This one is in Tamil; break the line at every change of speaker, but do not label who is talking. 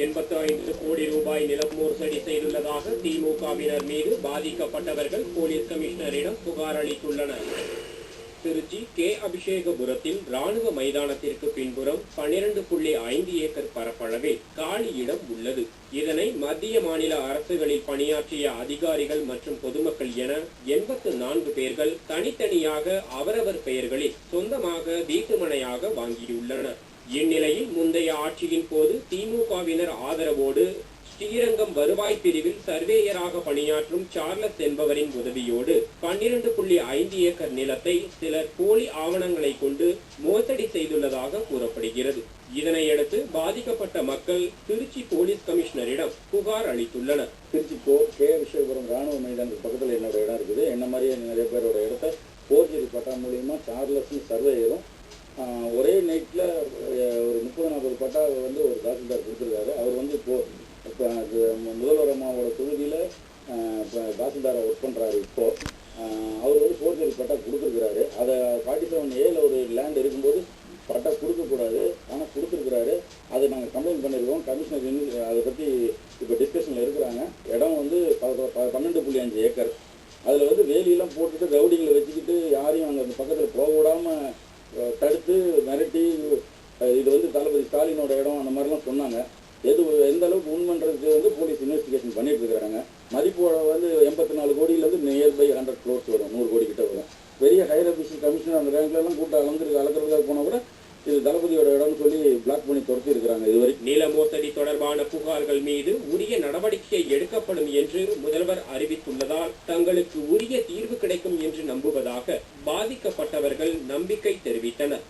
85 கோடி ரூபாய் நில மோசடி செய்துள்ளதாக திமுகவினர் மீது பாதிக்கப்பட்டவர்கள் போலீஸ் கமிஷனரிடம் புகார் அளித்துள்ளனர். திருச்சி கே. அபிஷேகபுரத்தில் ராணுவ மைதானத்திற்கு பின்புறம் 12.5 ஏக்கர் பரப்பளவில் காலி இடம் உள்ளது. இதனை மத்திய மாநில அரசுகளில் பணியாற்றிய அதிகாரிகள் மற்றும் பொதுமக்கள் என 84 பேர்கள் தனித்தனியாக அவரவர் பெயர்களில் சொந்தமாக வீட்டுமனையாக வாங்கியுள்ளனர். இந்நிலையில் முந்தைய ஆட்சியின் போது திமுகவினர் ஆதரவோடு ஸ்ரீரங்கம் வருவாய் பிரிவில் சர்வேயராக பணியாற்றும் சார்லஸ் என்பவரின் உதவியோடு 12.5 ஏக்கர் நிலத்தை சிலர் போலி ஆவணங்களை கொண்டு மோசடி செய்துள்ளதாக கூறப்படுகிறது. இதனையடுத்து பாதிக்கப்பட்ட மக்கள் திருச்சி போலீஸ் கமிஷனரிடம் புகார் அளித்துள்ளனர்.
திருச்சி கே. அபிஷேகபுரம் ராணுவ மைதானத்துக்கு பக்கத்தில் என்னோட இடம் இருக்குது. என்ன மாதிரியே நிறைய பேரோட இடத்த போர்ஜரி பட்டா மூலியமா சார்லஸ் சர்வேயரும் ஒரே நைட்ல ஒரு 30-40 பட்டா ஒரு தாசில்தார் கொடுத்துருக்காரு. அவர் இப்போ முதல்வர் அம்மாவோட தொகுதியில் தாசில்தாரை ஒர்க் பண்ணுறாரு. இப்போது அவர் போர்ஜரி பட்டா கொடுத்துருக்கிறாரு. அதை 47A ஒரு லேண்ட் இருக்கும்போது பட்டா கொடுக்கக்கூடாது, ஆனால் கொடுத்துருக்குறாரு. அதை நாங்கள் கம்ப்ளைண்ட் பண்ணியிருக்கோம். கமிஷனர் அதை பற்றி இப்போ டிஸ்கஷனில் இருக்கிறாங்க. இடம் 12.5 ஏக்கர். அதில் வேலியெல்லாம் போட்டுட்டு ரவுடிங்களை வச்சுக்கிட்டு யாரையும் அங்கே அந்த பக்கத்தில் போக விடாமல் தடுத்து மிரட்டி இது தளபதி ஸ்டாலினோட இடம் அந்த மாதிரிலாம் சொன்னாங்க. எந்த அளவுக்கு உண்மைன்றது போலீஸ் இன்வெஸ்டிகேஷன் பண்ணிட்டு இருக்கிறாங்க. மதிப்பு 84 கோடியிலேருந்து நியர்பை 100 crores வரும், 100 கோடி கிட்ட வரும். பெரிய ஹையர் அபிஷியல் கமிஷனர் அந்த ரேங்க்லாம் கூட்டம் அளக்கிறதுக்காக போனால் கூட இது தளபதியோட இடம்னு சொல்லி பிளாக் பண்ணி துரத்தி இருக்கிறாங்க. இதுவரை
நில மோசடி தொடர்பான புகார்கள் மீது உரிய நடவடிக்கை எடுக்கப்படும் என்று முதல்வர் அறிவித்துள்ளதால் தங்களுக்கு உரிய தீர்வு கிடைக்கும் என்று நம்புவதாக பாதிக்கப்பட்டவர்கள் நம்பிக்கை தெரிவித்தனர்.